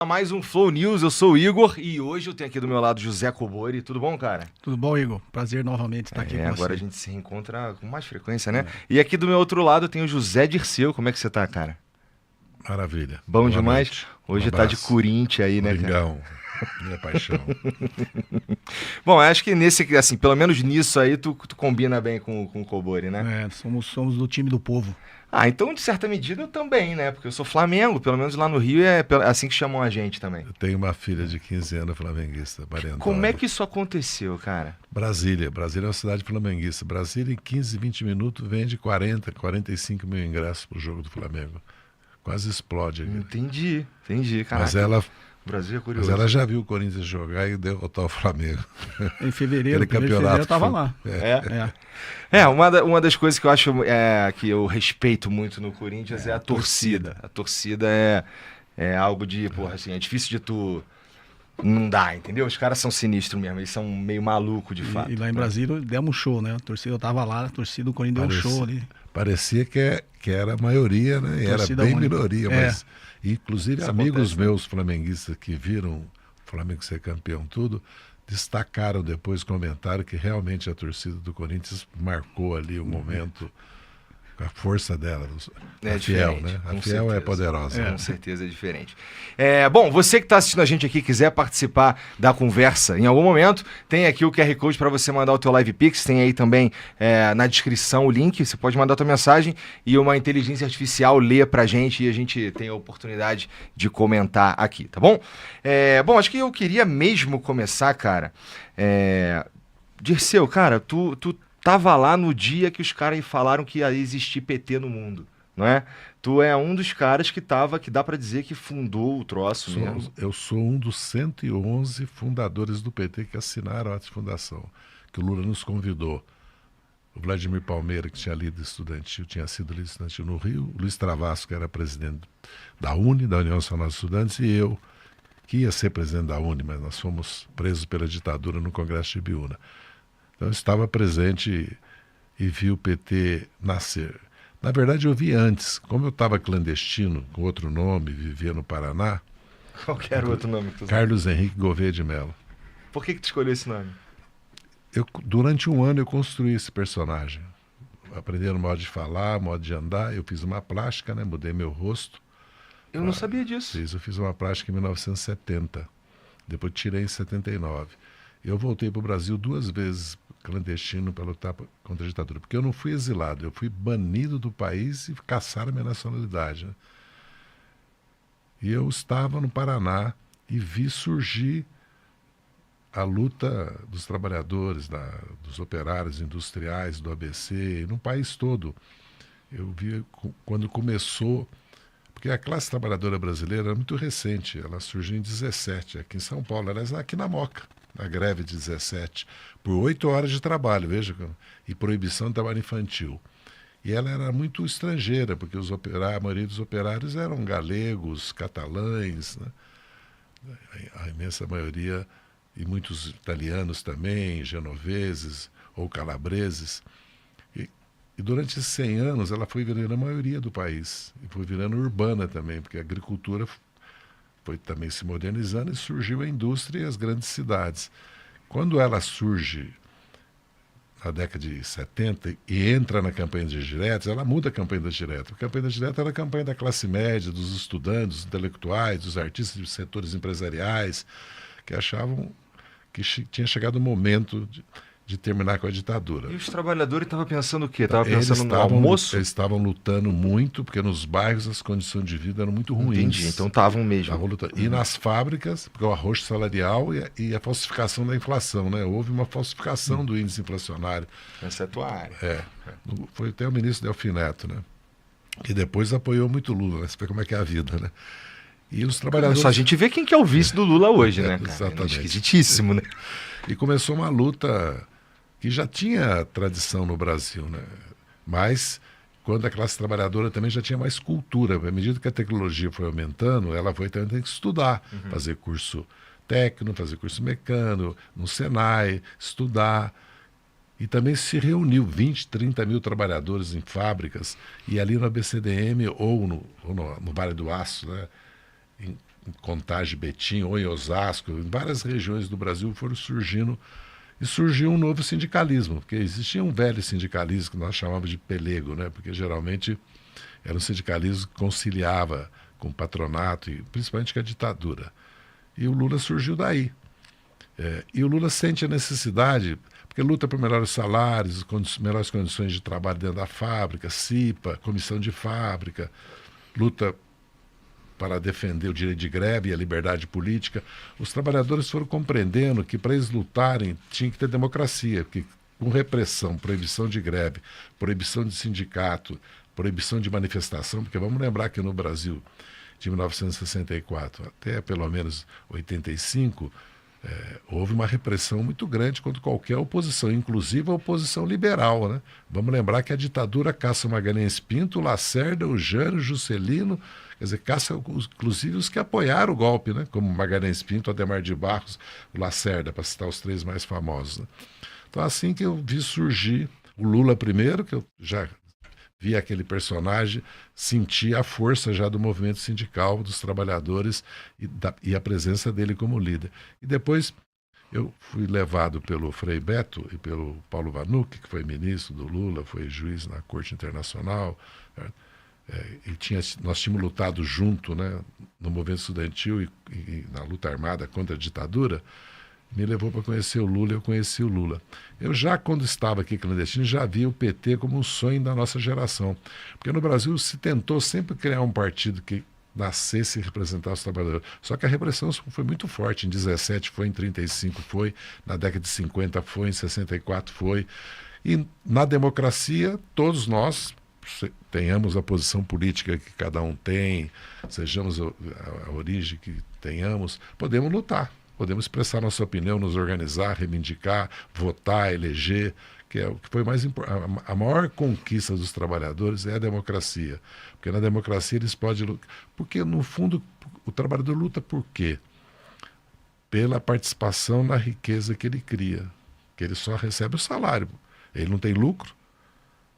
Mais um Flow News, eu sou o Igor e hoje eu tenho aqui do meu lado José Cobori. Tudo bom, cara? Tudo bom, Igor? Prazer novamente estar aqui com você. Agora a gente se reencontra com mais frequência, né? E aqui do meu outro lado eu tenho o José Dirceu. Como é que você tá, cara? Maravilha. Bom Boa demais? noite. Hoje tá de Corinthians aí, né, cara? Coringão, minha paixão. Bom, acho que nesse, assim, pelo menos nisso aí, tu combina bem com o Cobori, né? Somos do time do povo. Ah, então de certa medida eu também, né? Porque eu sou Flamengo, pelo menos lá no Rio é assim que chamam a gente também. Eu tenho uma filha de 15 anos flamenguista, Maria Antônia. Como é que isso aconteceu, cara? Brasília é uma cidade flamenguista. Brasília, em 15, 20 minutos, vende 40, 45 mil ingressos pro jogo do Flamengo. Quase explode aqui. Entendi, cara. Mas ela... O Brasil é curioso. Mas ela já viu o Corinthians jogar e derrotar o Flamengo. Em fevereiro, Aquele campeonato eu estava lá. Uma das coisas que eu acho que eu respeito muito no Corinthians é a torcida. A torcida é algo de, porra, assim, é difícil de tu... Não dá, entendeu? Os caras são sinistros mesmo, eles são meio malucos de fato. E lá em Brasília demos um show, né? A torcida, eu tava lá, a torcida do Corinthians deu um show ali. Parecia que era a maioria, né? E era bem minoria, mas... Inclusive, isso amigos acontece, meus flamenguistas que viram o Flamengo ser campeão tudo, destacaram depois, comentaram que realmente a torcida do Corinthians marcou ali o momento, a força dela. A fiel, né? A fiel é poderosa. Com certeza é diferente. Bom, você que está assistindo a gente aqui, quiser participar da conversa em algum momento, tem aqui o QR Code para você mandar o teu Live Pix, tem aí também na descrição o link, você pode mandar a tua mensagem e uma inteligência artificial lê pra gente e a gente tem a oportunidade de comentar aqui, tá bom? Bom, acho que eu queria mesmo começar, cara, Dirceu, cara, tu tava lá no dia que os caras falaram que ia existir PT no mundo, não é? Tu é um dos caras que dá pra dizer que fundou o troço mesmo. Eu sou um dos 111 fundadores do PT que assinaram a ata de fundação, que o Lula nos convidou. O Vladimir Palmeira, que tinha lido estudantil, tinha sido líder estudantil no Rio, o Luiz Travassos, que era presidente da UNE, da União Nacional dos Estudantes, e eu, que ia ser presidente da UNE, mas nós fomos presos pela ditadura no Congresso de Ibiúna. Então eu estava presente e vi o PT nascer. Na verdade eu vi antes, como eu estava clandestino, com outro nome, vivia no Paraná. Qual que era o outro nome que tu Carlos Henrique Gouveia de Mello. Por que tu escolheu esse nome? Durante um ano eu construí esse personagem. Aprendendo modo de falar, modo de andar, eu fiz uma plástica, né? Mudei meu rosto. Eu não sabia disso. Eu fiz uma plástica em 1970, depois tirei em 79. Eu voltei para o Brasil 2 vezes clandestino para lutar contra a ditadura, porque eu não fui exilado, eu fui banido do país e caçaram a minha nacionalidade. Né? E eu estava no Paraná e vi surgir a luta dos trabalhadores, dos operários industriais, do ABC, no país todo. Eu vi quando começou, porque a classe trabalhadora brasileira era muito recente, ela surgiu em 17, aqui em São Paulo, aliás, aqui na Moca. Na greve de 17, por 8 horas de trabalho, veja, e proibição de trabalho infantil. E ela era muito estrangeira, porque a maioria dos operários eram galegos, catalães, né? A imensa maioria, e muitos italianos também, genoveses ou calabreses. E durante esses 100 anos ela foi virando a maioria do país, e foi virando urbana também, porque a agricultura foi também se modernizando e surgiu a indústria e as grandes cidades. Quando ela surge na década de 70 e entra na campanha das diretas, ela muda a campanha das diretas. A campanha das diretas era a campanha da classe média, dos estudantes, dos intelectuais, dos artistas dos setores empresariais, que achavam que tinha chegado o momento de terminar com a ditadura. E os trabalhadores estavam pensando o quê? Estavam pensando no estavam, almoço? Eles estavam lutando muito, porque nos bairros as condições de vida eram muito ruins. Entendi, então estavam mesmo. Estavam lutando. E nas fábricas, porque o arroz salarial e a falsificação da inflação, né? Houve uma falsificação do índice inflacionário. Essa é a tua área. Foi até o ministro Delfim Neto, né? Que depois apoiou muito Lula, né? Você vê como é que é a vida, né? E os trabalhadores... Só a gente vê quem que é o vice do Lula hoje, né, cara? Exatamente. Esquisitíssimo, né? E começou uma luta que já tinha tradição no Brasil, né? Mas quando a classe trabalhadora também já tinha mais cultura. À medida que a tecnologia foi aumentando, ela foi também ter que estudar, fazer curso técnico, fazer curso mecânico, no Senai, estudar. E também se reuniu 20, 30 mil trabalhadores em fábricas, e ali no ABCDM ou no Vale do Aço, né? Contagem, Betim, ou em Osasco, em várias regiões do Brasil foram surgindo, e surgiu um novo sindicalismo, porque existia um velho sindicalismo que nós chamávamos de pelego, né? Porque geralmente era um sindicalismo que conciliava com o patronato, e principalmente com a ditadura. E o Lula surgiu daí. E o Lula sente a necessidade, porque luta por melhores salários, melhores condições de trabalho dentro da fábrica, CIPA, comissão de fábrica, luta para defender o direito de greve e a liberdade política. Os trabalhadores foram compreendendo que para eles lutarem tinha que ter democracia, porque com repressão, proibição de greve, proibição de sindicato, proibição de manifestação, porque vamos lembrar que no Brasil, de 1964 até pelo menos 85, houve uma repressão muito grande contra qualquer oposição, inclusive a oposição liberal, né? Vamos lembrar que a ditadura caça o Magalhães Pinto, o Lacerda, o Jânio, o Juscelino, quer dizer, caça inclusive os que apoiaram o golpe, né? Como Magalhães Pinto, Adhemar de Barros, o Lacerda, para citar os três mais famosos, né? Então, assim que eu vi surgir o Lula primeiro, que eu já vi aquele personagem, senti a força já do movimento sindical, dos trabalhadores e a presença dele como líder. E depois eu fui levado pelo Frei Beto e pelo Paulo Vanucci, que foi ministro do Lula, foi juiz na Corte Internacional, nós tínhamos lutado junto, né, no movimento estudantil e na luta armada contra a ditadura. Me levou para conhecer o Lula, eu conheci o Lula. Eu já, quando estava aqui clandestino, já via o PT como um sonho da nossa geração. Porque no Brasil se tentou sempre criar um partido que nascesse e representasse os trabalhadores. Só que a repressão foi muito forte. Em 17 foi, em 35 foi, na década de 50 foi, em 64 foi. E na democracia, todos nós, tenhamos a posição política que cada um tem, sejamos a origem que tenhamos, podemos lutar. Podemos expressar nossa opinião, nos organizar, reivindicar, votar, eleger, que é o que foi mais importante. A maior conquista dos trabalhadores é a democracia. Porque na democracia eles podem lutar. Porque, no fundo, o trabalhador luta por quê? Pela participação na riqueza que ele cria. Que ele só recebe o salário. Ele não tem lucro,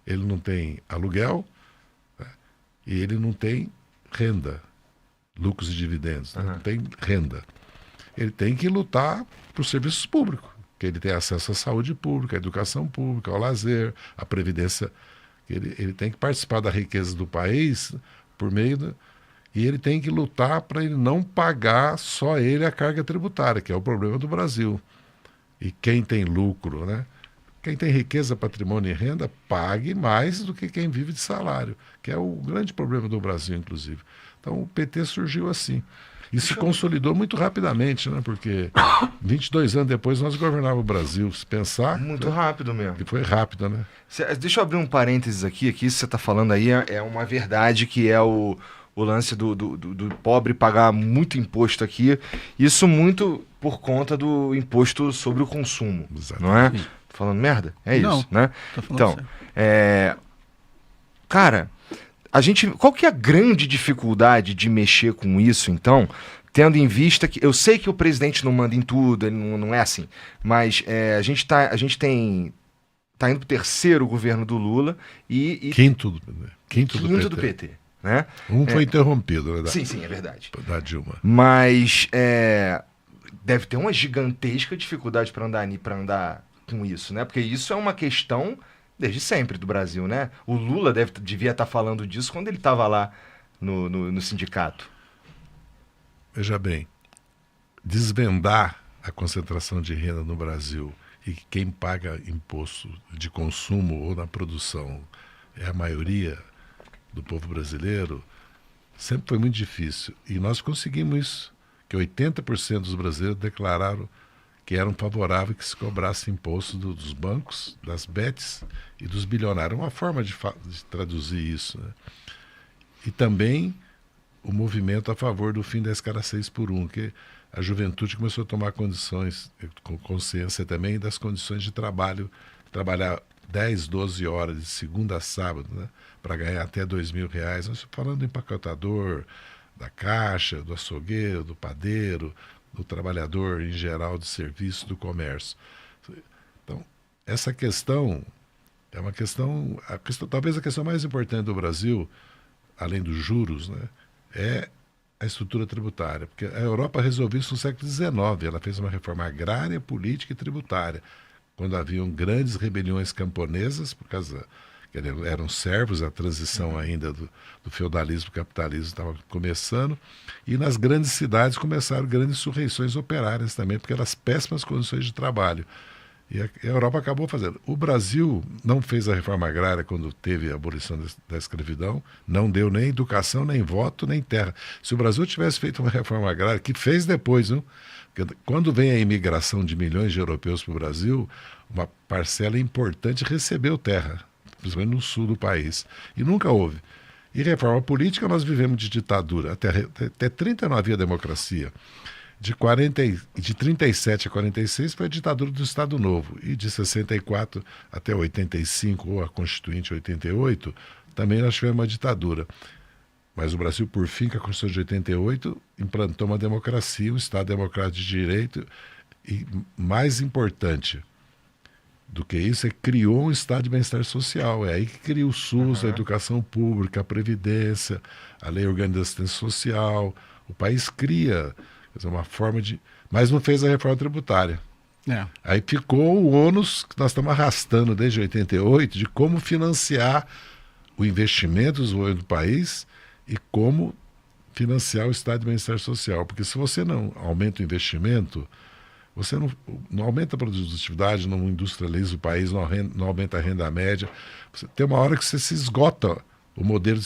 ele não tem aluguel, né? E ele não tem renda, lucros e dividendos. Não tem renda. Ele tem que lutar por serviços públicos, que ele tem acesso à saúde pública, à educação pública, ao lazer, à previdência. Ele tem que participar da riqueza do país por meio e ele tem que lutar para ele não pagar só ele a carga tributária, que é o problema do Brasil. E quem tem lucro, né? Quem tem riqueza, patrimônio e renda, pague mais do que quem vive de salário, que é o grande problema do Brasil, inclusive. Então o PT surgiu assim. E se consolidou muito rapidamente, né? Porque 22 anos depois nós governávamos o Brasil. Se pensar... Muito rápido mesmo. E foi rápido, né? Deixa eu abrir um parênteses aqui. Aqui, isso que você está falando aí é uma verdade, que é o lance do pobre pagar muito imposto aqui. Isso muito por conta do imposto sobre o consumo. Exatamente. Não é? Tô falando merda? É Não, isso, né? tô falando Então, sério. cara... qual que é a grande dificuldade de mexer com isso, então, tendo em vista que... Eu sei que o presidente não manda em tudo, ele não é assim, mas a gente tá indo pro terceiro governo do Lula e Quinto do PT, né? Um foi interrompido, né? Sim, é verdade. Da Dilma. Mas deve ter uma gigantesca dificuldade para andar com isso, né? Porque isso é uma questão... desde sempre do Brasil, né? O Lula devia estar falando disso quando ele estava lá no sindicato. Veja bem, desvendar a concentração de renda no Brasil e quem paga imposto de consumo ou na produção é a maioria do povo brasileiro, sempre foi muito difícil. E nós conseguimos isso, que 80% dos brasileiros declararam que eram favoráveis que se cobrasse imposto dos bancos, das bets e dos bilionários. É uma forma de traduzir isso, né? E também o movimento a favor do fim da escala 6x1, que a juventude começou a tomar consciência também das condições de trabalhar 10, 12 horas de segunda a sábado, né, para ganhar até R$2.000. Nós estamos falando do empacotador, da caixa, do açougueiro, do padeiro, do trabalhador em geral de serviço, do comércio. Então, essa questão é uma questão, talvez a questão mais importante do Brasil, além dos juros, né, é a estrutura tributária, porque a Europa resolveu isso no século XIX, ela fez uma reforma agrária, política e tributária, quando haviam grandes rebeliões camponesas, por causa que eram servos, a transição ainda do feudalismo para o capitalismo estava começando, e nas grandes cidades começaram grandes insurreições operárias também, porque eram as péssimas condições de trabalho. E a Europa acabou fazendo. O Brasil não fez a reforma agrária quando teve a abolição da escravidão, não deu nem educação, nem voto, nem terra. Se o Brasil tivesse feito uma reforma agrária, que fez depois, não? Porque quando vem a imigração de milhões de europeus para o Brasil, uma parcela importante recebeu terra, principalmente no sul do país. E nunca houve. E reforma política, nós vivemos de ditadura. Até 30 não havia democracia. De 37 a 46 foi a ditadura do Estado Novo. E de 64 até 85, ou a Constituinte 88, também nós tivemos uma ditadura. Mas o Brasil, por fim, com a Constituição de 88, implantou uma democracia, um Estado democrático de direito. E mais importante do que isso, criou um Estado de bem-estar social. É aí que cria o SUS, a educação pública, a Previdência, a Lei Orgânica de Assistência Social. O país cria... uma forma de... Mas não fez a reforma tributária. Aí ficou o ônus que nós estamos arrastando desde 88 de como financiar o investimento do desenvolvimento do país e como financiar o Estado de bem-estar social. Porque se você não aumenta o investimento, você não aumenta a produtividade, não industrializa o país, não aumenta a renda média. Tem uma hora que você se esgota o modelo de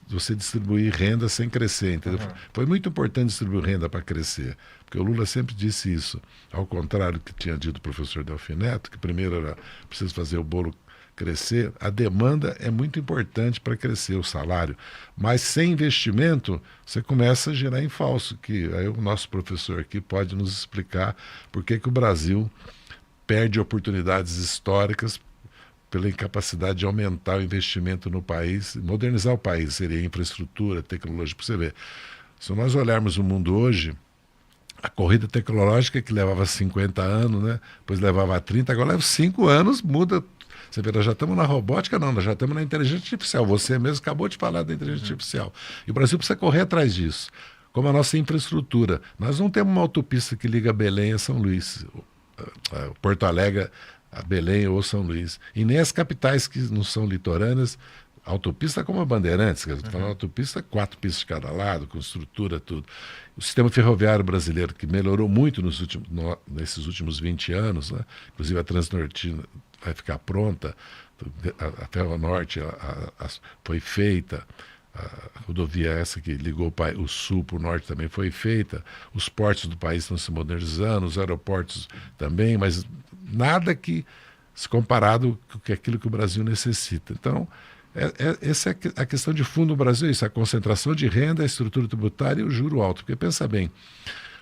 você distribuir renda sem crescer, entendeu? Foi muito importante distribuir renda para crescer, porque o Lula sempre disse isso, ao contrário do que tinha dito o professor Delfim Neto, que primeiro era preciso fazer o bolo crescer. A demanda é muito importante para crescer o salário, mas sem investimento você começa a gerar em falso, que aí o nosso professor aqui pode nos explicar por que o Brasil perde oportunidades históricas pela incapacidade de aumentar o investimento no país, modernizar o país, seria infraestrutura, tecnologia, para você ver. Se nós olharmos o mundo hoje, a corrida tecnológica que levava 50 anos, né? Depois levava 30, agora leva 5 anos, muda. Você vê, nós já estamos na robótica, não, nós já estamos na inteligência artificial. Você mesmo acabou de falar da inteligência artificial. E o Brasil precisa correr atrás disso, como a nossa infraestrutura. Nós não temos uma autopista que liga Belém a São Luís, Porto Alegre a Belém ou São Luís. E nem as capitais que não são litorâneas, autopista como a Bandeirantes, falando autopista, 4 pistas de cada lado, com estrutura, tudo. O sistema ferroviário brasileiro, que melhorou muito nesses últimos 20 anos, né? Inclusive a Transnorte vai ficar pronta, a Ferronorte foi feita, a rodovia essa que ligou o sul para o norte também foi feita, os portos do país estão se modernizando, os aeroportos também, mas nada que se comparado com aquilo que o Brasil necessita. Então, essa é a questão de fundo do Brasil, isso, a concentração de renda, a estrutura tributária e o juro alto. Porque pensa bem,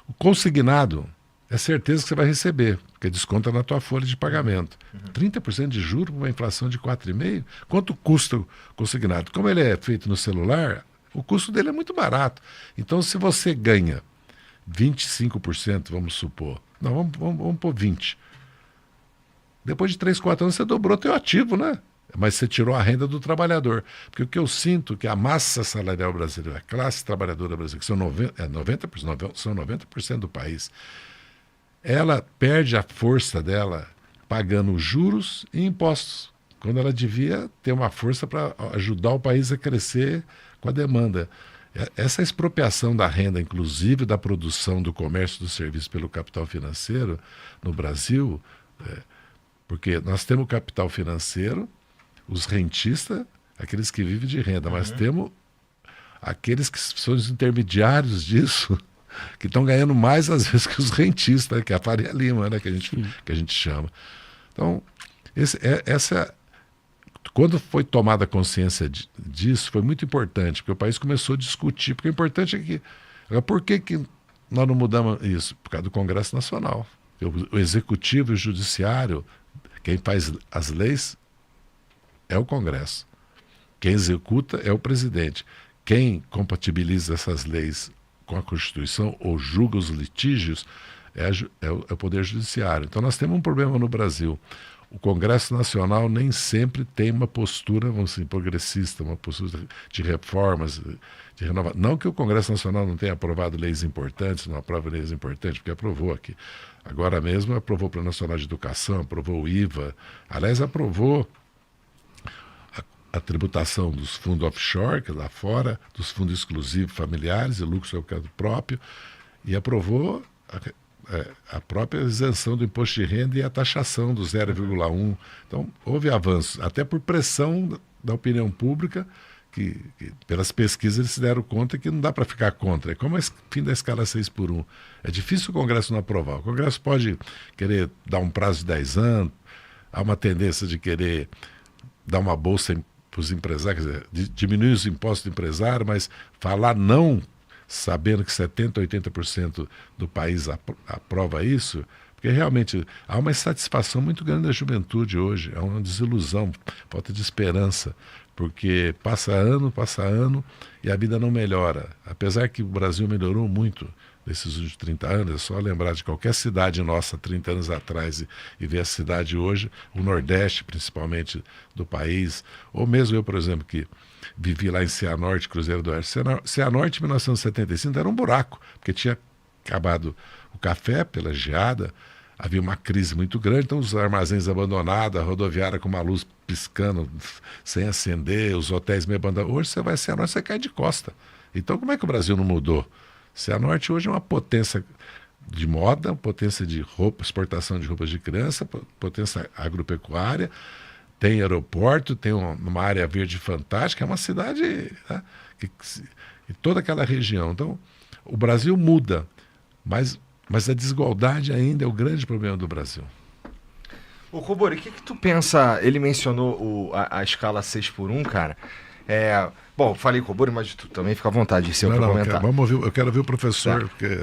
o consignado é certeza que você vai receber, porque desconta na tua folha de pagamento. 30% de juro para uma inflação de 4,5%, quanto custa o consignado? Como ele é feito no celular, o custo dele é muito barato. Então, se você ganha 25%, vamos supor, não, vamos pôr 20%. Depois de 3, 4 anos você dobrou teu ativo, né? Mas você tirou a renda do trabalhador. Porque o que eu sinto é que a massa salarial brasileira, a classe trabalhadora brasileira, que são 90% do país, ela perde a força dela pagando juros e impostos, quando ela devia ter uma força para ajudar o país a crescer com a demanda. Essa expropriação da renda, inclusive da produção, do comércio, do serviço pelo capital financeiro no Brasil... porque nós temos o capital financeiro, os rentistas, aqueles que vivem de renda, mas temos aqueles que são os intermediários disso, que estão ganhando mais às vezes que os rentistas, que é a Faria Lima, né, que a gente chama. Então, quando foi tomada a consciência disso, foi muito importante, porque o país começou a discutir, porque o importante é que... Por que nós não mudamos isso? Por causa do Congresso Nacional. O Executivo e o Judiciário... Quem faz as leis é o Congresso. Quem executa é o presidente. Quem compatibiliza essas leis com a Constituição ou julga os litígios é o Poder Judiciário. Então nós temos um problema no Brasil. o Congresso Nacional nem sempre tem uma postura, vamos dizer, progressista, uma postura de reformas, de renovação. Não que o Congresso Nacional não tenha aprovado leis importantes, não aprova leis importantes, porque aprovou aqui. Agora mesmo aprovou o Plano Nacional de Educação, aprovou o IVA, aliás, aprovou a tributação dos fundos offshore, que é lá fora, dos fundos exclusivos familiares e lucro sobre o caso próprio, e aprovou a própria isenção do imposto de renda e a taxação do 0,1. Então, houve avanços, até por pressão da opinião pública, que pelas pesquisas eles se deram conta que não dá para ficar contra. É como o fim da escala 6x1. É difícil o Congresso não aprovar. O Congresso pode querer dar um prazo de 10 anos, há uma tendência de querer dar uma bolsa para os empresários, quer dizer, diminuir os impostos do empresário, mas falar não, sabendo que 70%, 80% do país aprova isso, porque realmente há uma insatisfação muito grande da juventude hoje, há uma desilusão, falta de esperança, porque passa ano e a vida não melhora. Apesar que o Brasil melhorou muito nesses últimos 30 anos, é só lembrar de qualquer cidade nossa 30 anos atrás e ver a cidade hoje, o Nordeste principalmente do país, ou mesmo eu, por exemplo, que vivi lá em Cianorte, Cruzeiro do Oeste. Cianorte, em 1975, era um buraco, porque tinha acabado o café pela geada, havia uma crise muito grande, então os armazéns abandonados, a rodoviária com uma luz piscando, sem acender, os hotéis meio abandonados. Hoje você vai a Cianorte, você cai de costa. Então como é que o Brasil não mudou? Cianorte hoje é uma potência de moda, potência de roupa, exportação de roupas de criança, potência agropecuária, tem aeroporto, tem uma área verde fantástica, é uma cidade, né, e toda aquela região. Então, o Brasil muda, mas a desigualdade ainda é o grande problema do Brasil. Ô, Cobori, o que tu pensa? Ele mencionou a escala 6x1, cara. Bom, falei com o Cobori, mas tu também fica à vontade de ser o comentar. Eu quero ouvir o professor. Porque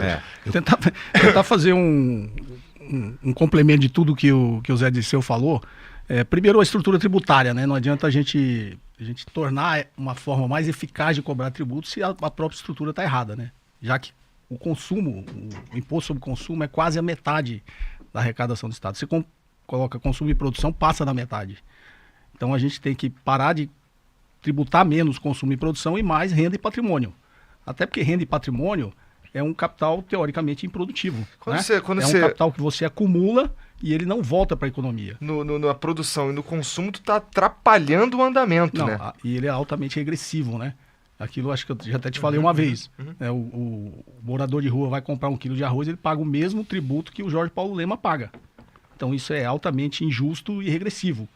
Tentar fazer um complemento de tudo que o Zé Dirceu falou. Primeiro, a estrutura tributária, né? Não adianta a gente tornar uma forma mais eficaz de cobrar tributos se a própria estrutura está errada, né? Já que o consumo, o imposto sobre consumo é quase a metade da arrecadação do Estado. Você coloca consumo e produção, passa da metade. Então a gente tem que parar de tributar menos consumo e produção e mais renda e patrimônio. Até porque renda e patrimônio é um capital teoricamente improdutivo. Um capital que você acumula e ele não volta para a economia. Na produção e no consumo, tu está atrapalhando o andamento, né? E ele é altamente regressivo, né? Aquilo acho que eu já até te falei uma vez. O morador de rua vai comprar 1 quilo de arroz, ele paga o mesmo tributo que o Jorge Paulo Lema paga. Então isso é altamente injusto e regressivo.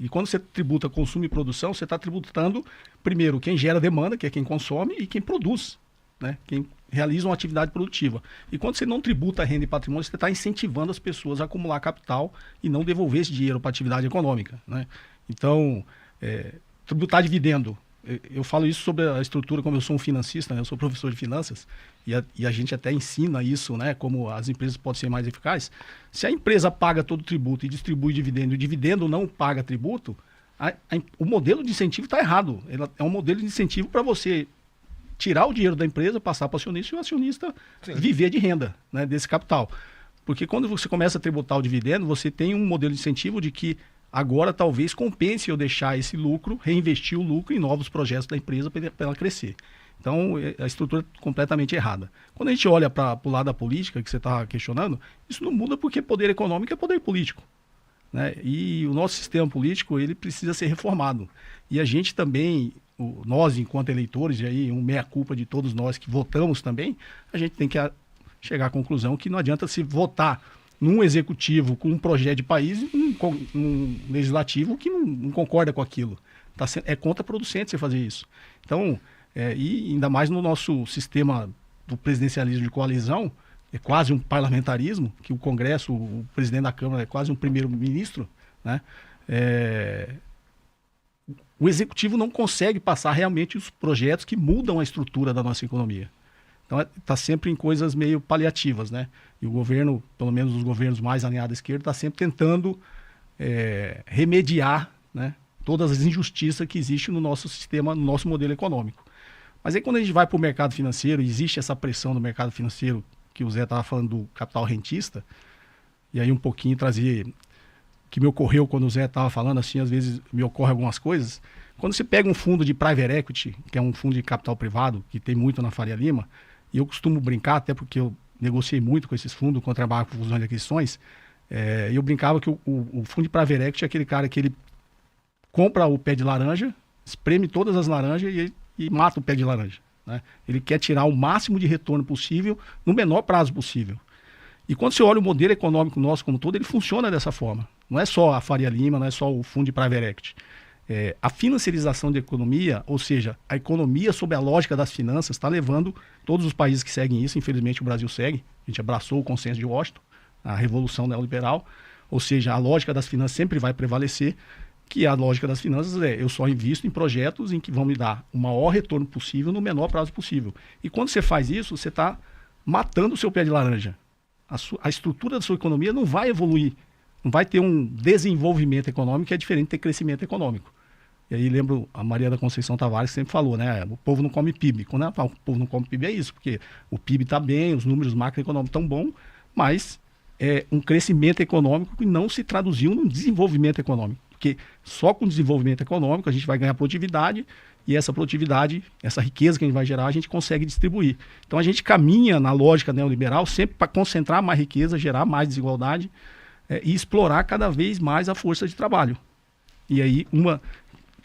E quando você tributa consumo e produção, você está tributando, primeiro, quem gera demanda, que é quem consome, e quem produz, né? Quem realiza uma atividade produtiva. E quando você não tributa renda e patrimônio, você está incentivando as pessoas a acumular capital e não devolver esse dinheiro para a atividade econômica, né? Então, tributar dividendo. Eu falo isso sobre a estrutura, como eu sou um financista, né? Eu sou professor de finanças, e a gente até ensina isso, né? Como as empresas podem ser mais eficazes. Se a empresa paga todo o tributo e distribui dividendo, e o dividendo não paga tributo, o modelo de incentivo está errado. É um modelo de incentivo para você tirar o dinheiro da empresa, passar para o acionista e o acionista viver de renda, né, desse capital. Porque quando você começa a tributar o dividendo, você tem um modelo de incentivo de que agora talvez compense eu deixar esse lucro, reinvestir o lucro em novos projetos da empresa para ela crescer. Então, a estrutura é completamente errada. Quando a gente olha para o lado da política, que você está questionando, isso não muda porque poder econômico é poder político, né? E o nosso sistema político, ele precisa ser reformado. E a gente também, nós enquanto eleitores, e aí meia-culpa de todos nós que votamos também, a gente tem que chegar à conclusão que não adianta se votar num executivo com um projeto de país e num legislativo que não concorda com aquilo. É contraproducente você fazer isso. Então, e ainda mais no nosso sistema do presidencialismo de coalizão, é quase um parlamentarismo, que o Congresso, o presidente da Câmara é quase um primeiro-ministro, né? O executivo não consegue passar realmente os projetos que mudam a estrutura da nossa economia. Então está sempre em coisas meio paliativas, né? E o governo, pelo menos os governos mais alinhados à esquerda, está sempre tentando remediar, né, todas as injustiças que existem no nosso sistema, no nosso modelo econômico. Mas aí quando a gente vai para o mercado financeiro, existe essa pressão do mercado financeiro, que o Zé estava falando do capital rentista, e aí um pouquinho trazer que me ocorreu quando o Zé estava falando, assim, às vezes me ocorre algumas coisas. Quando você pega um fundo de private equity, que é um fundo de capital privado, que tem muito na Faria Lima, e eu costumo brincar, até porque eu negociei muito com esses fundos, quando trabalho com fusões e aquisições, e eu brincava que o fundo de private equity é aquele cara que ele compra o pé de laranja, espreme todas as laranjas e mata o pé de laranja, né? Ele quer tirar o máximo de retorno possível no menor prazo possível. E quando você olha o modelo econômico nosso como todo, ele funciona dessa forma. Não é só a Faria Lima, não é só o fundo de private equity. A financiarização da economia, ou seja, a economia sob a lógica das finanças, está levando todos os países que seguem isso, infelizmente o Brasil segue, a gente abraçou o consenso de Washington, a revolução neoliberal, ou seja, a lógica das finanças sempre vai prevalecer, que a lógica das finanças eu só invisto em projetos em que vão me dar o maior retorno possível no menor prazo possível. E quando você faz isso, você está matando o seu pé de laranja. A estrutura da sua economia não vai evoluir, não vai ter um desenvolvimento econômico que é diferente de ter crescimento econômico. E aí lembro a Maria da Conceição Tavares que sempre falou, né? O povo não come PIB. Quando ela fala o povo não come PIB é isso, porque o PIB está bem, os números macroeconômicos estão bons, mas é um crescimento econômico que não se traduziu num desenvolvimento econômico. Porque só com desenvolvimento econômico a gente vai ganhar produtividade e essa produtividade, essa riqueza que a gente vai gerar, a gente consegue distribuir. Então a gente caminha na lógica neoliberal sempre para concentrar mais riqueza, gerar mais desigualdade e explorar cada vez mais a força de trabalho. E aí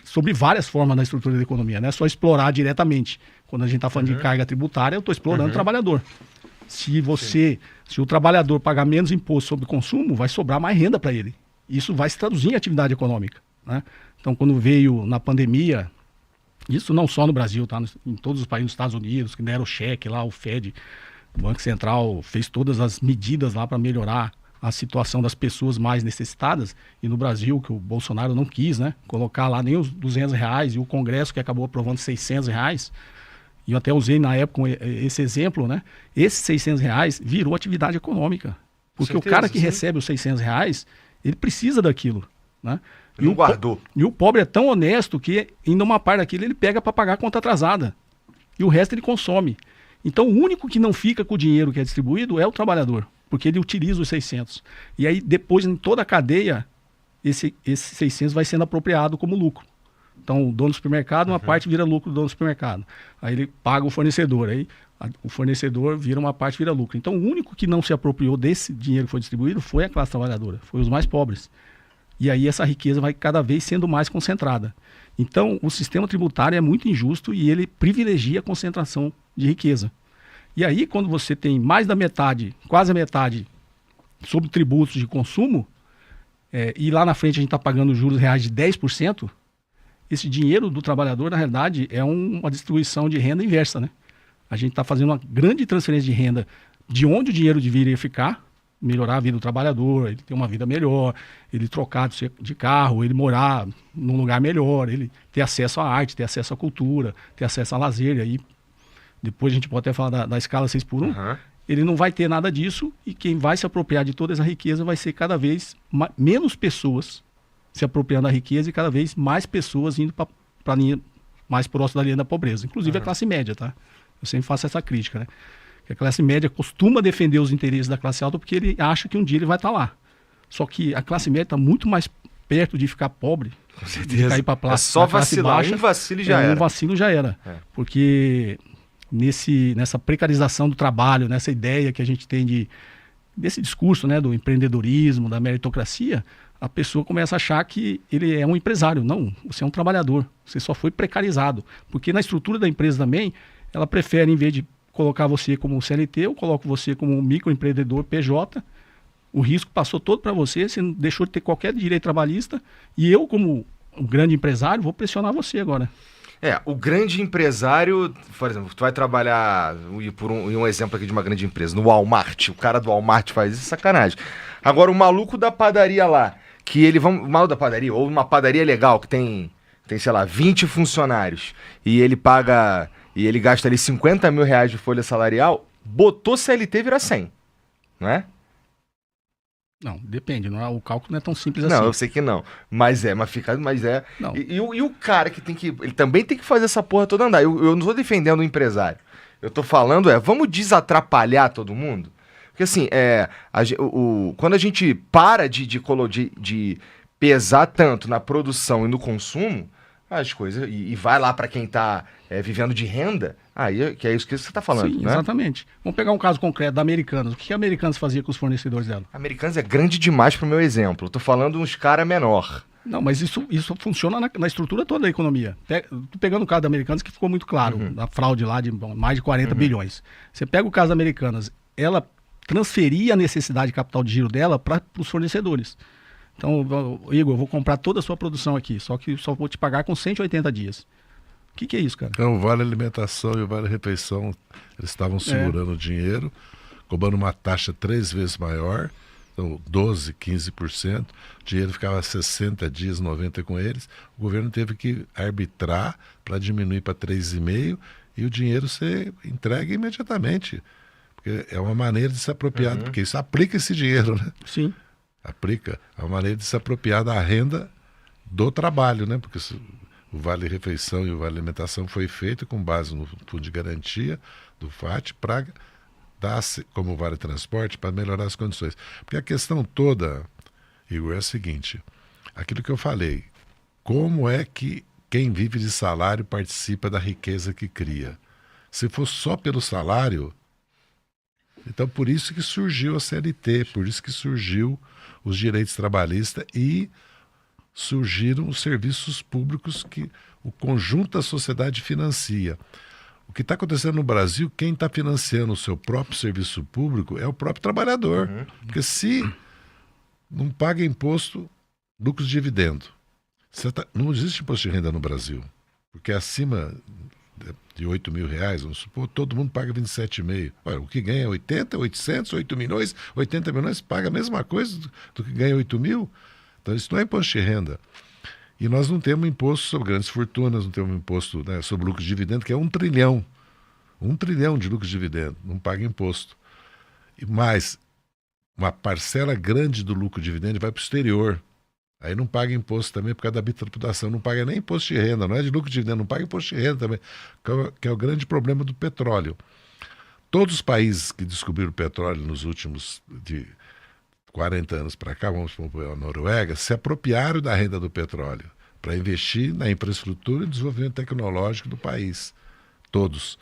sobre várias formas na estrutura da economia, não é só explorar diretamente. Quando a gente está falando de carga tributária, eu estou explorando o trabalhador. Se o trabalhador pagar menos imposto sobre consumo, vai sobrar mais renda para ele. Isso vai se traduzir em atividade econômica, né? Então, quando veio na pandemia, isso não só no Brasil, tá? Em todos os países, nos Estados Unidos, que deram o cheque lá, o Fed, o Banco Central fez todas as medidas lá para melhorar a situação das pessoas mais necessitadas. E no Brasil, que o Bolsonaro não quis, né, colocar lá nem os R$200 e o Congresso que acabou aprovando R$600. E eu até usei na época esse exemplo, né? Esses R$600 virou atividade econômica. Porque certeza, o cara que recebe os R$600, ele precisa daquilo, né? Ele guardou. E o pobre é tão honesto que ainda uma parte daquilo ele pega para pagar a conta atrasada. E o resto ele consome. Então o único que não fica com o dinheiro que é distribuído é o trabalhador, porque ele utiliza os 600. E aí depois em toda a cadeia, esse 600 vai sendo apropriado como lucro. Então o dono do supermercado, uma parte vira lucro do dono do supermercado. Aí ele paga o fornecedor, aí o fornecedor vira uma parte, vira lucro. Então o único que não se apropriou desse dinheiro que foi distribuído foi a classe trabalhadora, foi os mais pobres. E aí essa riqueza vai cada vez sendo mais concentrada. Então o sistema tributário é muito injusto e ele privilegia a concentração de riqueza. E aí quando você tem mais da metade, quase a metade, sobre tributos de consumo, e lá na frente a gente está pagando juros reais de 10%, esse dinheiro do trabalhador, na realidade, é uma distribuição de renda inversa, né? A gente está fazendo uma grande transferência de renda de onde o dinheiro deveria ficar, melhorar a vida do trabalhador, ele ter uma vida melhor, ele trocar de carro, ele morar num lugar melhor, ele ter acesso à arte, ter acesso à cultura, ter acesso a lazer. E aí, depois a gente pode até falar da escala 6x1, ele não vai ter nada disso e quem vai se apropriar de toda essa riqueza vai ser cada vez menos pessoas se apropriando da riqueza e cada vez mais pessoas indo para a linha mais próxima da linha da pobreza, inclusive a classe média, tá? Eu sempre faço essa crítica, né? Que a classe média costuma defender os interesses da classe alta porque ele acha que um dia ele vai estar lá. Só que a classe média está muito mais perto de ficar pobre, com certeza, de cair para a classe, só vacilar, baixa, um vacilo já era. Um vacilo já era. Porque nessa precarização do trabalho, nessa ideia que a gente tem desse discurso, né, do empreendedorismo, da meritocracia, a pessoa começa a achar que ele é um empresário. Não, você é um trabalhador, você só foi precarizado. Porque na estrutura da empresa também, ela prefere, em vez de colocar você como CLT, eu coloco você como um microempreendedor PJ, o risco passou todo para você, você não deixou de ter qualquer direito trabalhista, e eu, como um grande empresário, vou pressionar você agora. O grande empresário, por exemplo, tu vai trabalhar, um exemplo aqui de uma grande empresa, no Walmart, o cara do Walmart faz isso, sacanagem. Agora, o maluco da padaria lá, o maluco da padaria, ou uma padaria legal, que tem, sei lá, 20 funcionários, e ele gasta ali 50 mil reais de folha salarial, botou CLT vira 100, não é? Não, depende, o cálculo não é tão simples assim. Não, eu sei que não, mas é. Não. E o cara que ele também tem que fazer essa porra toda andar. Eu não estou defendendo o empresário, eu tô falando vamos desatrapalhar todo mundo? Porque assim, quando a gente para de pesar tanto na produção e no consumo, as coisas, e vai lá para quem está vivendo de renda, aí que é isso que você está falando, Sim, né? exatamente. Vamos pegar um caso concreto da Americanas. O que a Americanas fazia com os fornecedores dela? Americanas é grande demais pro meu exemplo. Tô falando uns cara menor. Não, mas isso funciona na estrutura toda da economia. Tô pegando o caso da Americanas, que ficou muito claro, a fraude lá de mais de 40 bilhões. Você pega o caso da Americanas, ela transferia a necessidade de capital de giro dela para os fornecedores. Então, Igor, eu vou comprar toda a sua produção aqui, só que só vou te pagar com 180 dias. O que é isso, cara? Então, o Vale Alimentação e o Vale Refeição, eles estavam segurando o dinheiro, cobrando uma taxa 3 vezes maior, então 12%, 15%, o dinheiro ficava 60 dias, 90 com eles, o governo teve que arbitrar para diminuir para 3,5% e o dinheiro ser entregue imediatamente. Porque é uma maneira de se apropriar, porque isso aplica esse dinheiro, né? Sim. Aplica a maneira de se apropriar da renda do trabalho, né? Porque o Vale Refeição e o Vale Alimentação foi feito com base no Fundo de Garantia do FAT para dar, como o Vale Transporte, para melhorar as condições. Porque a questão toda, Igor, é a seguinte, aquilo que eu falei, como é que quem vive de salário participa da riqueza que cria? Se for só pelo salário, então por isso que surgiu a CLT, por isso que surgiu os direitos trabalhistas e surgiram os serviços públicos que o conjunto da sociedade financia. O que está acontecendo no Brasil, quem está financiando o seu próprio serviço público é o próprio trabalhador. Porque se não paga imposto, lucros de dividendo. Não existe imposto de renda no Brasil. Porque acima de R$8.000, vamos supor, todo mundo paga 27,5. Olha, o que ganha 80, 800, 8 milhões, 80 milhões, paga a mesma coisa do que ganha 8 mil. Então isso não é imposto de renda. E nós não temos imposto sobre grandes fortunas, não temos imposto, né, sobre lucros de dividendo, que é 1 trilhão. 1 trilhão de lucros de dividendo, não paga imposto. Mas uma parcela grande do lucro de dividendo vai para o exterior. Aí não paga imposto também por causa da bitributação, não paga nem imposto de renda, não é de lucro de dividendo, não paga imposto de renda também, que é o grande problema do petróleo. Todos os países que descobriram o petróleo nos últimos de 40 anos para cá, vamos supor a Noruega, se apropriaram da renda do petróleo para investir na infraestrutura e desenvolvimento tecnológico do país. Todos.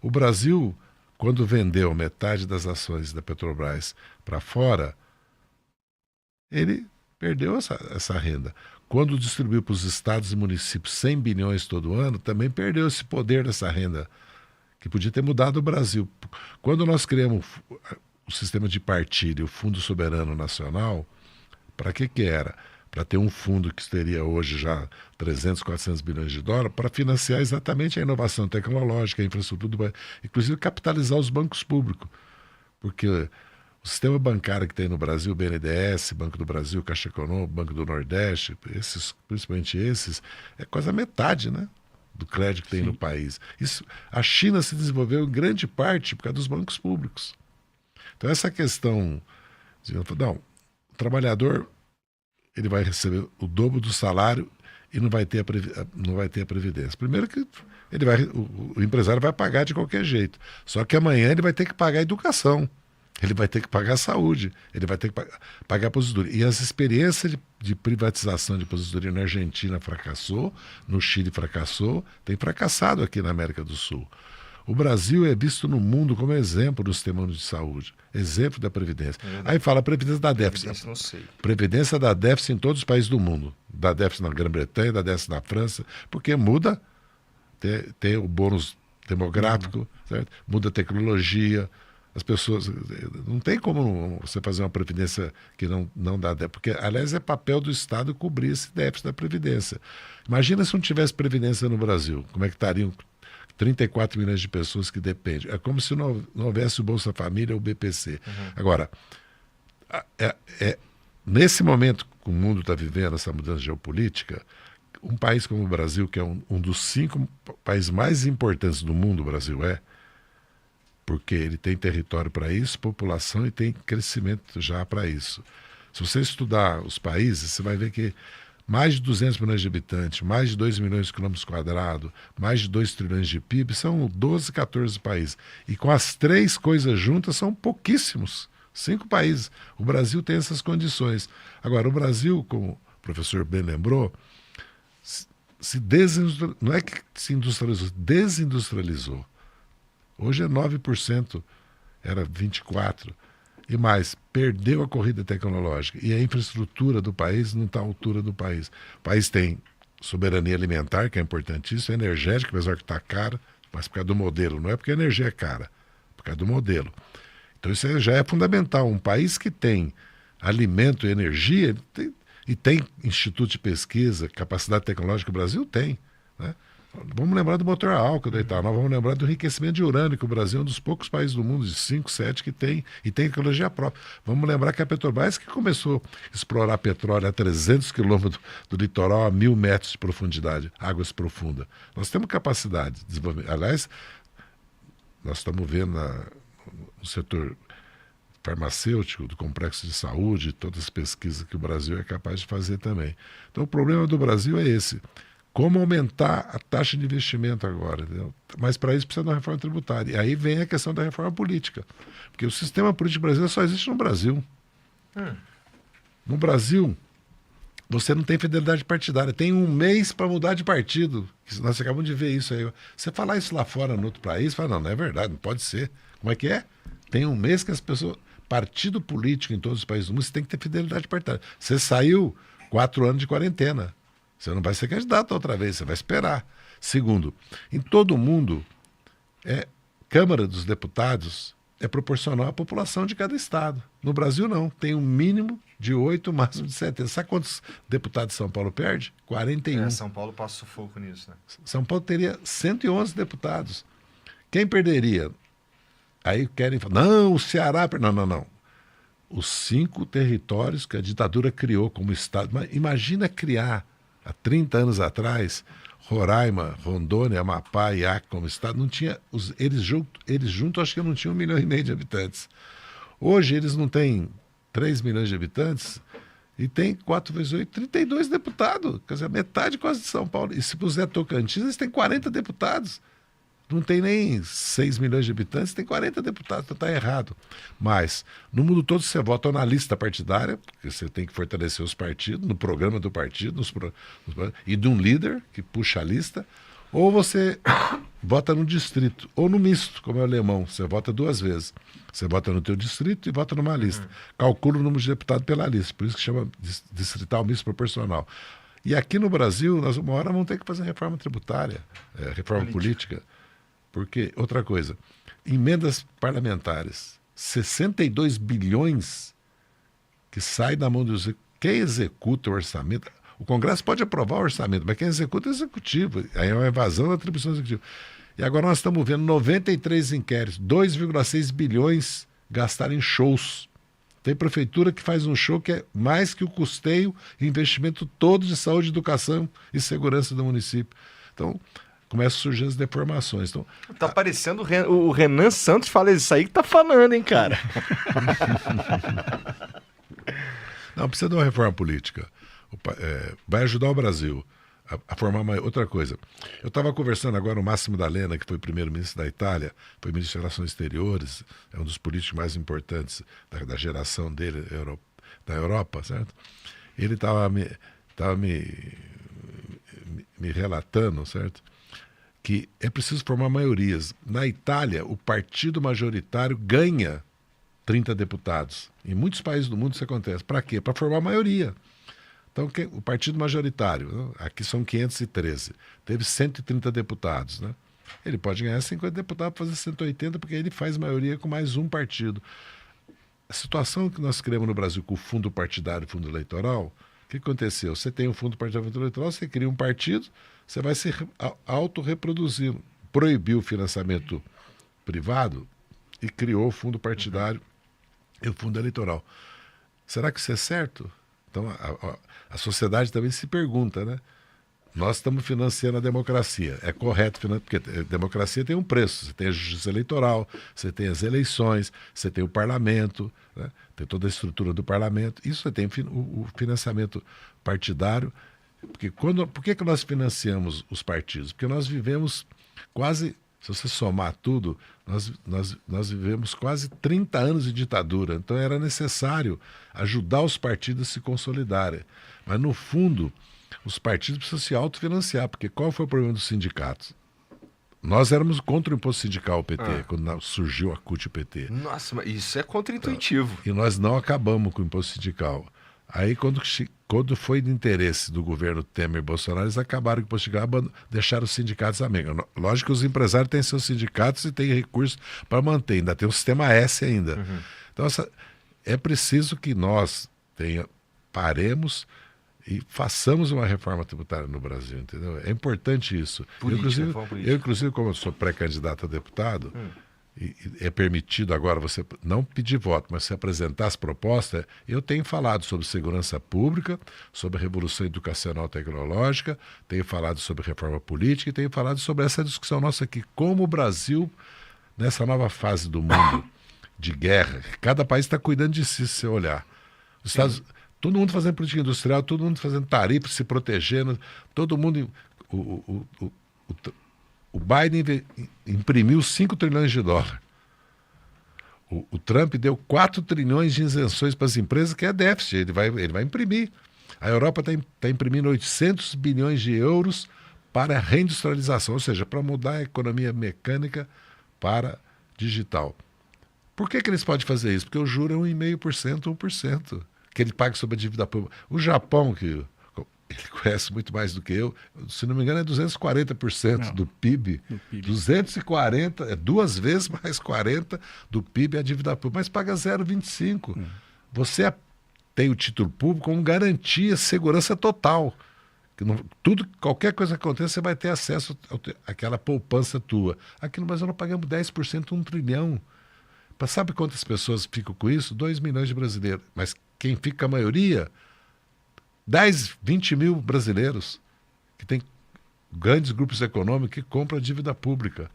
O Brasil, quando vendeu metade das ações da Petrobras para fora, ele perdeu essa renda. Quando distribuiu para os estados e municípios 100 bilhões todo ano, também perdeu esse poder dessa renda, que podia ter mudado o Brasil. Quando nós criamos o sistema de partilha, o Fundo Soberano Nacional, para que era? Para ter um fundo que teria hoje já 300, 400 bilhões de dólares, para financiar exatamente a inovação tecnológica, a infraestrutura do Brasil, inclusive capitalizar os bancos públicos. Porque o sistema bancário que tem no Brasil, o BNDES, Banco do Brasil, Caixa Econômica, Banco do Nordeste, principalmente esses, é quase a metade, né, do crédito que tem no país. A China se desenvolveu em grande parte por causa dos bancos públicos. Então essa questão de, não, o trabalhador ele vai receber o dobro do salário e não vai ter a previdência. Primeiro que o empresário vai pagar de qualquer jeito. Só que amanhã ele vai ter que pagar a educação, ele vai ter que pagar a saúde, ele vai ter que pagar a aposentadoria. E as experiências de privatização de aposentadoria na Argentina fracassou, no Chile fracassou, tem fracassado aqui na América do Sul. O Brasil é visto no mundo como exemplo do sistema de saúde, exemplo da Previdência. Aí fala Previdência da déficit. Previdência, não sei. Previdência da déficit em todos os países do mundo. Da déficit na Grã-Bretanha, da déficit na França, porque muda, tem o bônus demográfico, certo? Muda a tecnologia, as pessoas... Não tem como você fazer uma Previdência que não dá déficit, porque, aliás, é papel do Estado cobrir esse déficit da Previdência. Imagina se não tivesse Previdência no Brasil, como é que estariam 34 milhões de pessoas que dependem. É como se não houvesse o Bolsa Família ou o BPC. Agora, nesse momento que o mundo está vivendo essa mudança geopolítica, um país como o Brasil, que é um dos 5 países mais importantes do mundo, o Brasil porque ele tem território para isso, população e tem crescimento já para isso. Se você estudar os países, você vai ver que mais de 200 milhões de habitantes, mais de 2 milhões de quilômetros quadrados, mais de 2 trilhões de PIB, são 12, 14 países. E com as 3 coisas juntas, são pouquíssimos 5 países. O Brasil tem essas condições. Agora, o Brasil, como o professor bem lembrou, não é que se industrializou, desindustrializou. Hoje é 9%, era 24%. E mais, perdeu a corrida tecnológica. E a infraestrutura do país não está à altura do país. O país tem soberania alimentar, que é importantíssimo, energética, apesar que está cara, mas por causa do modelo. Não é porque a energia é cara, por causa do modelo. Então isso já é fundamental. Um país que tem alimento e energia, e tem instituto de pesquisa, capacidade tecnológica, o Brasil tem, né? Vamos lembrar do motor a álcool da Itália, vamos lembrar do enriquecimento de urânio, que o Brasil é um dos poucos países do mundo, de 5, 7, que tem, e tem tecnologia própria. Vamos lembrar que a Petrobras, que começou a explorar petróleo a 300 quilômetros do litoral, a 1.000 metros de profundidade, águas profundas. Nós temos capacidade de desenvolver. Aliás, nós estamos vendo no setor farmacêutico, do complexo de saúde, todas as pesquisas que o Brasil é capaz de fazer também. Então o problema do Brasil é esse. Como aumentar a taxa de investimento agora? Entendeu? Mas para isso precisa de uma reforma tributária. E aí vem a questão da reforma política. Porque o sistema político brasileiro só existe no Brasil. No Brasil, você não tem fidelidade partidária. Tem um mês para mudar de partido. Nós acabamos de ver isso aí. Você falar isso lá fora, no outro país, fala, não é verdade, não pode ser. Como é que é? Tem um mês que as pessoas... Partido político em todos os países do mundo, você tem que ter fidelidade partidária. Você saiu 4 anos de quarentena. Você não vai ser candidato outra vez, você vai esperar. Segundo, em todo o mundo, Câmara dos Deputados é proporcional à população de cada estado. No Brasil, não. Tem um mínimo de 8, máximo de 70. Sabe quantos deputados São Paulo perde? 41. São Paulo passa sufoco nisso, né? São Paulo teria 111 deputados. Quem perderia? Aí querem falar, não, o Ceará... Não. Os 5 territórios que a ditadura criou como estado. Mas imagina criar, há 30 anos atrás, Roraima, Rondônia, Amapá e Acre como estado, não tinha... Eles juntos acho que não tinham 1,5 milhão de habitantes. Hoje eles não têm 3 milhões de habitantes e tem 4 vezes 8, 32 deputados. Quer dizer, metade quase de São Paulo. E se puser Tocantins, eles têm 40 deputados. Não tem nem 6 milhões de habitantes, tem 40 deputados, então está errado. Mas, no mundo todo, você vota na lista partidária, porque você tem que fortalecer os partidos, no programa do partido, e de um líder que puxa a lista, ou você vota no distrito, ou no misto, como é o alemão, você vota 2 vezes. Você vota no teu distrito e vota numa lista. Calcula o número de deputados pela lista, por isso que chama distrital misto proporcional. E aqui no Brasil, nós uma hora vamos ter que fazer reforma tributária, reforma política. Porque, outra coisa, emendas parlamentares, 62 bilhões que sai da mão do executivo. Quem executa o orçamento? O Congresso pode aprovar o orçamento, mas quem executa é o executivo. Aí é uma evasão da atribuição executiva. E agora nós estamos vendo 93 inquéritos, 2,6 bilhões gastaram em shows. Tem prefeitura que faz um show que é mais que o custeio e investimento todo de saúde, educação e segurança do município. Então, começam a surgir as deformações. Então, tá parecendo o Renan Santos fala isso aí que tá falando, hein, cara? Não, precisa de uma reforma política. Vai ajudar o Brasil a formar outra coisa. Eu estava conversando agora o Máximo D'Alema, que foi primeiro-ministro da Itália, foi ministro de Relações Exteriores, é um dos políticos mais importantes da geração dele, da Europa, certo? Ele estava me relatando, certo? Que é preciso formar maiorias. Na Itália, o partido majoritário ganha 30 deputados. Em muitos países do mundo isso acontece. Para quê? Para formar maioria. Então, o partido majoritário, né? Aqui são 513, teve 130 deputados. Né? Ele pode ganhar 50 deputados para fazer 180, porque ele faz maioria com mais um partido. A situação que nós criamos no Brasil com o fundo partidário e fundo eleitoral, o que aconteceu? Você tem um fundo partidário e fundo eleitoral, você cria um partido, você vai se autorreproduzir. Proibiu o financiamento privado e criou o fundo partidário e o fundo eleitoral. Será que isso é certo? Então, a sociedade também se pergunta, né? Nós estamos financiando a democracia. É correto financiar, porque a democracia tem um preço. Você tem a justiça eleitoral, você tem as eleições, você tem o parlamento, né? Tem toda a estrutura do parlamento. Isso você tem o financiamento partidário. Porque por que nós financiamos os partidos? Porque nós vivemos quase Se você somar tudo, nós vivemos quase 30 anos de ditadura. Então era necessário ajudar os partidos a se consolidarem. Mas, no fundo, os partidos precisam se autofinanciar, porque qual foi o problema dos sindicatos? Nós éramos contra o imposto sindical, o PT, quando surgiu a CUT e o PT. Nossa, mas isso é contraintuitivo. E nós não acabamos com o imposto sindical. Aí, quando foi de interesse do governo Temer e Bolsonaro, eles acabaram com o imposto sindical, deixaram os sindicatos amigos. Lógico que os empresários têm seus sindicatos e têm recursos para manter, ainda tem o sistema S ainda. Então, é preciso que nós paremos e façamos uma reforma tributária no Brasil, entendeu? É importante isso. Eu, inclusive, como eu sou pré-candidato a deputado, e é permitido agora você não pedir voto, mas se apresentar as propostas, eu tenho falado sobre segurança pública, sobre a revolução educacional tecnológica, tenho falado sobre reforma política e tenho falado sobre essa discussão nossa aqui, como o Brasil, nessa nova fase do mundo de guerra, cada país está cuidando de si, se você olhar. Os Estados todo mundo fazendo política industrial, todo mundo fazendo tarifa, se protegendo, todo mundo... O Biden imprimiu 5 trilhões de dólares. O Trump deu 4 trilhões de isenções para as empresas, que é déficit, ele vai imprimir. A Europa está imprimindo 800 bilhões de euros para a reindustrialização, ou seja, para mudar a economia mecânica para digital. Por que eles podem fazer isso? Porque o juro é 1,5%, 1%. Que ele paga sobre a dívida pública. O Japão, que ele conhece muito mais do que eu, se não me engano é 240% do PIB. 240, é 2 vezes mais 40 do PIB a dívida pública, mas paga 0,25. Você tem o título público como garantia, segurança total. Qualquer coisa que aconteça, você vai ter acesso àquela poupança tua. Aqui no Brasil nós pagamos 10%, 1 trilhão. Sabe quantas pessoas ficam com isso? 2 milhões de brasileiros. Mas quem fica a maioria? 10, 20 mil brasileiros que tem grandes grupos econômicos que compram dívida pública.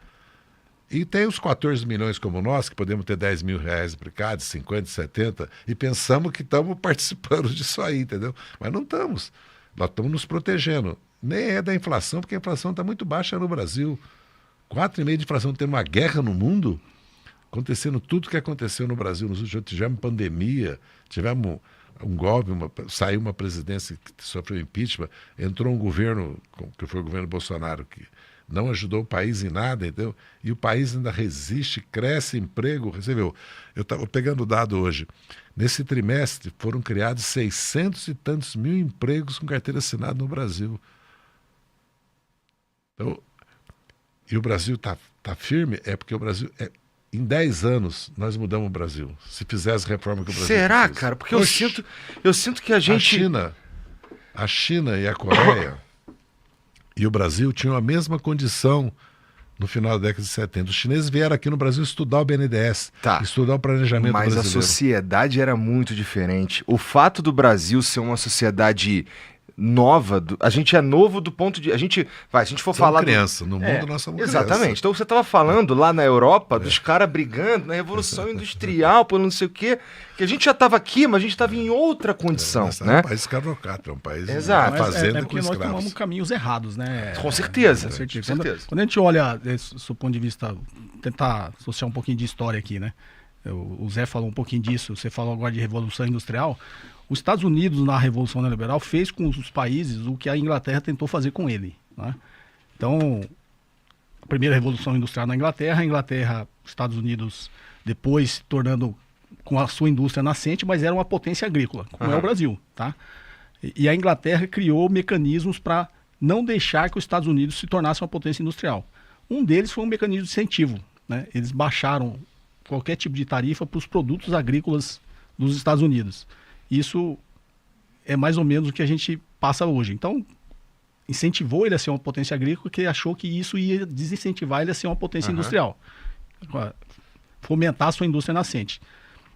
E tem os 14 milhões como nós, que podemos ter 10 mil reais aplicados, 50, 70, e pensamos que estamos participando disso aí, entendeu? Mas não estamos. Nós estamos nos protegendo. Nem é da inflação, porque a inflação está muito baixa no Brasil. 4,5% de inflação, tendo uma guerra no mundo, acontecendo tudo que aconteceu no Brasil nos últimos anos. Tivemos pandemia, tivemos um golpe, saiu uma presidência que sofreu impeachment, entrou um governo, que foi o governo Bolsonaro, que não ajudou o país em nada, entendeu? E o país ainda resiste, cresce, emprego. Você viu, eu estava pegando o dado hoje. Nesse trimestre foram criados 600 e tantos mil empregos com carteira assinada no Brasil. Então, e o Brasil está firme, é porque o Brasil... Em 10 anos, nós mudamos o Brasil. Se fizer as reformas que o Brasil Será, precisa. cara? Porque eu sinto que a gente... A China e a Coreia e o Brasil tinham a mesma condição no final da década de 70. Os chineses vieram aqui no Brasil estudar o BNDES, estudar o planejamento brasileiro. Mas a sociedade era muito diferente. O fato do Brasil ser uma sociedade nova, a gente é novo do ponto de... se a gente for falar... criança, no mundo nós somos criança. Exatamente. Então você estava falando lá na Europa, dos caras brigando na Revolução Industrial, por não sei o quê, que a gente já estava aqui, mas a gente estava em outra condição, né? É um país escravocrata, é um país fazenda com porque escravos. nós tomamos caminhos errados, né? Com certeza. Com certeza. Quando a gente olha, do ponto de vista, tentar associar um pouquinho de história aqui, né? O Zé falou um pouquinho disso, você falou agora de Revolução Industrial. Os Estados Unidos, na Revolução Neoliberal, fez com os países o que a Inglaterra tentou fazer com ele, né? Então, a primeira Revolução Industrial na Inglaterra, Estados Unidos, depois se tornando com a sua indústria nascente, mas era uma potência agrícola, como é o Brasil, tá? E a Inglaterra criou mecanismos para não deixar que os Estados Unidos se tornasse uma potência industrial. Um deles foi um mecanismo de incentivo, né? Eles baixaram qualquer tipo de tarifa para os produtos agrícolas dos Estados Unidos. Isso é mais ou menos o que a gente passa hoje. Então, incentivou ele a ser uma potência agrícola, porque achou que isso ia desincentivar ele a ser uma potência industrial. Fomentar a sua indústria nascente.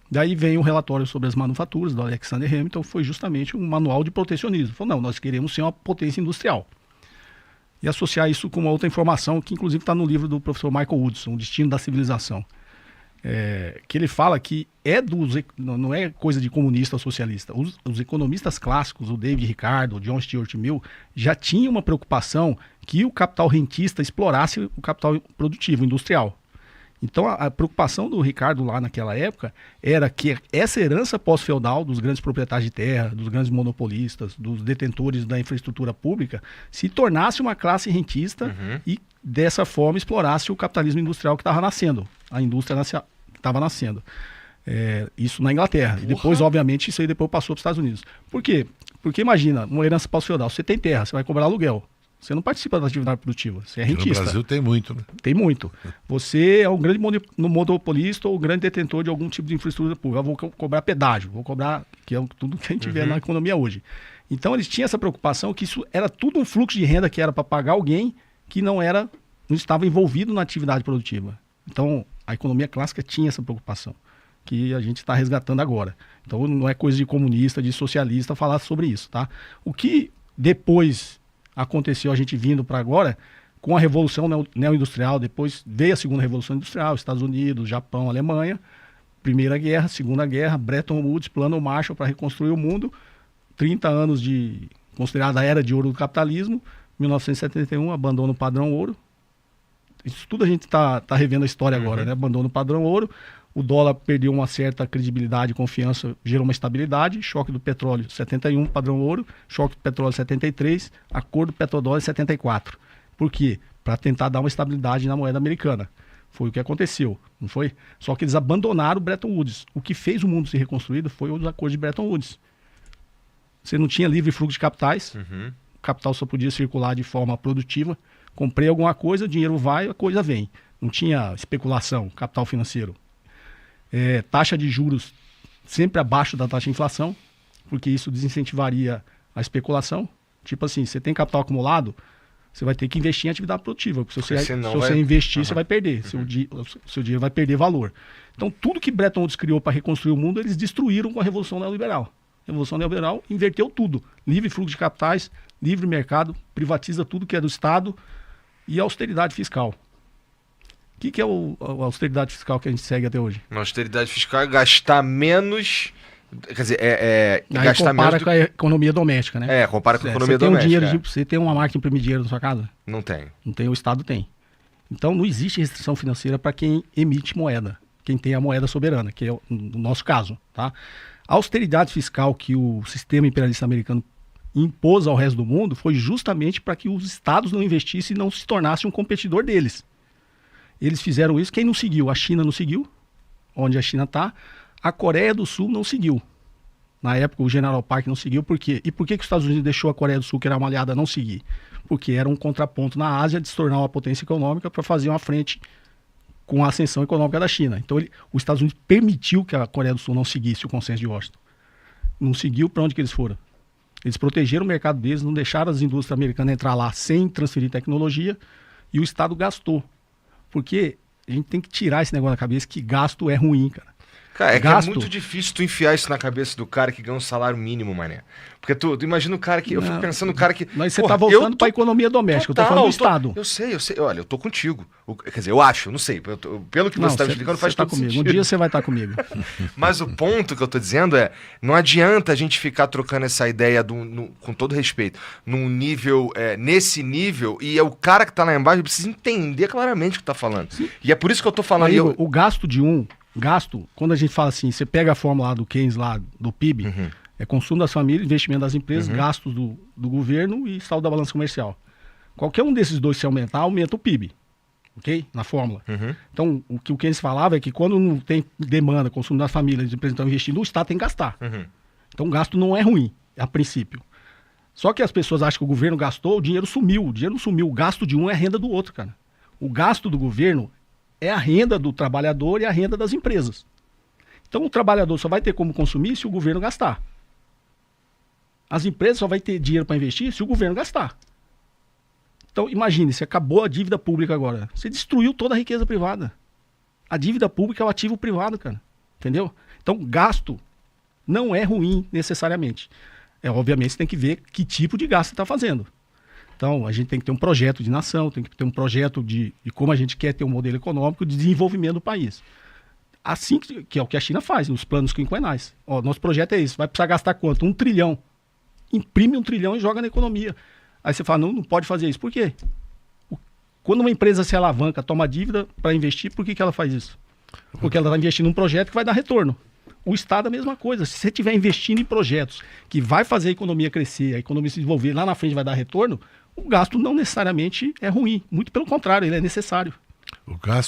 Daí vem o relatório sobre as manufaturas do Alexander Hamilton, foi justamente um manual de protecionismo. Falou, não, nós queremos ser uma potência industrial. E associar isso com uma outra informação, que inclusive está no livro do professor Michael Woodson, O Destino da Civilização. que ele fala que não é coisa de comunista ou socialista. Os economistas clássicos, o David Ricardo, o John Stuart Mill, já tinham uma preocupação que o capital rentista explorasse o capital produtivo, industrial. Então a preocupação do Ricardo lá naquela época era que essa herança pós-feudal dos grandes proprietários de terra, dos grandes monopolistas, dos detentores da infraestrutura pública, se tornasse uma classe rentista e dessa forma explorasse o capitalismo industrial que estava nascendo, a indústria estava nascendo. Isso na Inglaterra. E depois, obviamente, isso aí depois passou para os Estados Unidos. Por quê? Porque imagina, uma herança pós-feudal, você tem terra, você vai cobrar aluguel. Você não participa da atividade produtiva, você é rentista. No Brasil tem muito, né? Tem muito. Você é um grande monopolista ou um grande detentor de algum tipo de infraestrutura pública. Eu vou cobrar pedágio, vou cobrar, que é tudo que a gente vê na economia hoje. Então eles tinham essa preocupação que isso era tudo um fluxo de renda que era para pagar alguém que não estava envolvido na atividade produtiva. Então a economia clássica tinha essa preocupação, que a gente está resgatando agora. Então não é coisa de comunista, de socialista falar sobre isso, tá? O que depois aconteceu, a gente vindo para agora, com a Revolução Neoindustrial, depois veio a Segunda Revolução Industrial, Estados Unidos, Japão, Alemanha, Primeira Guerra, Segunda Guerra, Bretton Woods, Plano Marshall para reconstruir o mundo, 30 anos de considerada Era de Ouro do capitalismo, 1971, abandono do padrão ouro. Isso tudo a gente está revendo a história agora, né? Abandono do padrão ouro, o dólar perdeu uma certa credibilidade e confiança, gerou uma estabilidade, choque do petróleo 71, padrão ouro, choque do petróleo 73, acordo petrodólar 74. Por quê? Para tentar dar uma estabilidade na moeda americana. Foi o que aconteceu, não foi? Só que eles abandonaram o Bretton Woods. O que fez o mundo ser reconstruído foi os acordos de Bretton Woods. Você não tinha livre fluxo de capitais, o capital só podia circular de forma produtiva. Comprei alguma coisa, o dinheiro vai, a coisa vem. Não tinha especulação, capital financeiro. Taxa de juros sempre abaixo da taxa de inflação, porque isso desincentivaria a especulação. Tipo assim, você tem capital acumulado, você vai ter que investir em atividade produtiva, porque se você investir, você vai perder, seu dinheiro vai perder valor. Então tudo que Bretton Woods criou para reconstruir o mundo, eles destruíram com a Revolução Neoliberal. A Revolução Neoliberal inverteu tudo, livre fluxo de capitais, livre mercado, privatiza tudo que é do Estado e austeridade fiscal. O que é a austeridade fiscal que a gente segue até hoje? A austeridade fiscal é gastar menos. Quer dizer, gastar menos. Com a economia doméstica, né? Compara com a economia doméstica. Você tem uma máquina de imprimir dinheiro na sua casa? Não tem. Não tem, o Estado tem. Então não existe restrição financeira para quem emite moeda, quem tem a moeda soberana, que é o nosso caso, tá? A austeridade fiscal que o sistema imperialista americano impôs ao resto do mundo foi justamente para que os estados não investissem e não se tornassem um competidor deles. Eles fizeram isso, quem não seguiu? A China não seguiu, onde a China está. A Coreia do Sul não seguiu. Na época, o General Park não seguiu. Por quê? E por que os Estados Unidos deixou a Coreia do Sul, que era uma aliada, não seguir? Porque era um contraponto na Ásia de se tornar uma potência econômica para fazer uma frente com a ascensão econômica da China. Então, os Estados Unidos permitiu que a Coreia do Sul não seguisse o consenso de Washington. Não seguiu. Para onde que eles foram? Eles protegeram o mercado deles, não deixaram as indústrias americanas entrar lá sem transferir tecnologia, e o Estado gastou. Porque a gente tem que tirar esse negócio da cabeça que gasto é ruim, cara. Cara, é muito difícil tu enfiar isso na cabeça do cara que ganha um salário mínimo, mané. Porque tu imagina o cara que... Eu fico pensando no cara que... Mas você tá voltando pra economia doméstica, eu tô falando do Estado. Eu sei. Olha, eu tô contigo. Quer dizer, eu acho, não sei. Pelo que você tá me explicando, faz todo sentido. Um dia você vai estar comigo. Mas o ponto que eu tô dizendo é, não adianta a gente ficar trocando essa ideia, com todo respeito, num nível, nesse nível, e o cara que tá lá embaixo precisa entender claramente o que tá falando. Sim. E é por isso que eu tô falando... Aí, o gasto quando a gente fala assim, você pega a fórmula lá do Keynes, lá do PIB, é consumo das famílias, investimento das empresas, gastos do governo e saldo da balança comercial. Qualquer um desses dois se aumentar, aumenta o PIB, ok? Na fórmula. Então, o que o Keynes falava é que quando não tem demanda, consumo das famílias, as empresas estão investindo, o Estado tem que gastar. Então, o gasto não é ruim, a princípio. Só que as pessoas acham que o governo gastou, o dinheiro sumiu. O dinheiro não sumiu, o gasto de um é a renda do outro, cara. O gasto do governo é a renda do trabalhador e a renda das empresas. Então o trabalhador só vai ter como consumir se o governo gastar. As empresas só vai ter dinheiro para investir se o governo gastar. Então imagine, se acabou a dívida pública agora. Você destruiu toda a riqueza privada. A dívida pública é o ativo privado, cara. Entendeu? Então gasto não é ruim necessariamente. Obviamente você tem que ver que tipo de gasto você está fazendo. Então, a gente tem que ter um projeto de nação, tem que ter um projeto de como a gente quer ter um modelo econômico de desenvolvimento do país. assim que é o que a China faz, nos planos quinquenais. Ó, nosso projeto é esse, vai precisar gastar quanto? 1 trilhão. Imprime 1 trilhão e joga na economia. Aí você fala, não pode fazer isso. Por quê? Quando uma empresa se alavanca, toma dívida para investir, por que ela faz isso? Porque ela está investindo num projeto que vai dar retorno. O Estado é a mesma coisa. Se você estiver investindo em projetos que vai fazer a economia crescer, a economia se desenvolver, lá na frente vai dar retorno, o gasto não necessariamente é ruim. Muito pelo contrário, ele é necessário. O gasto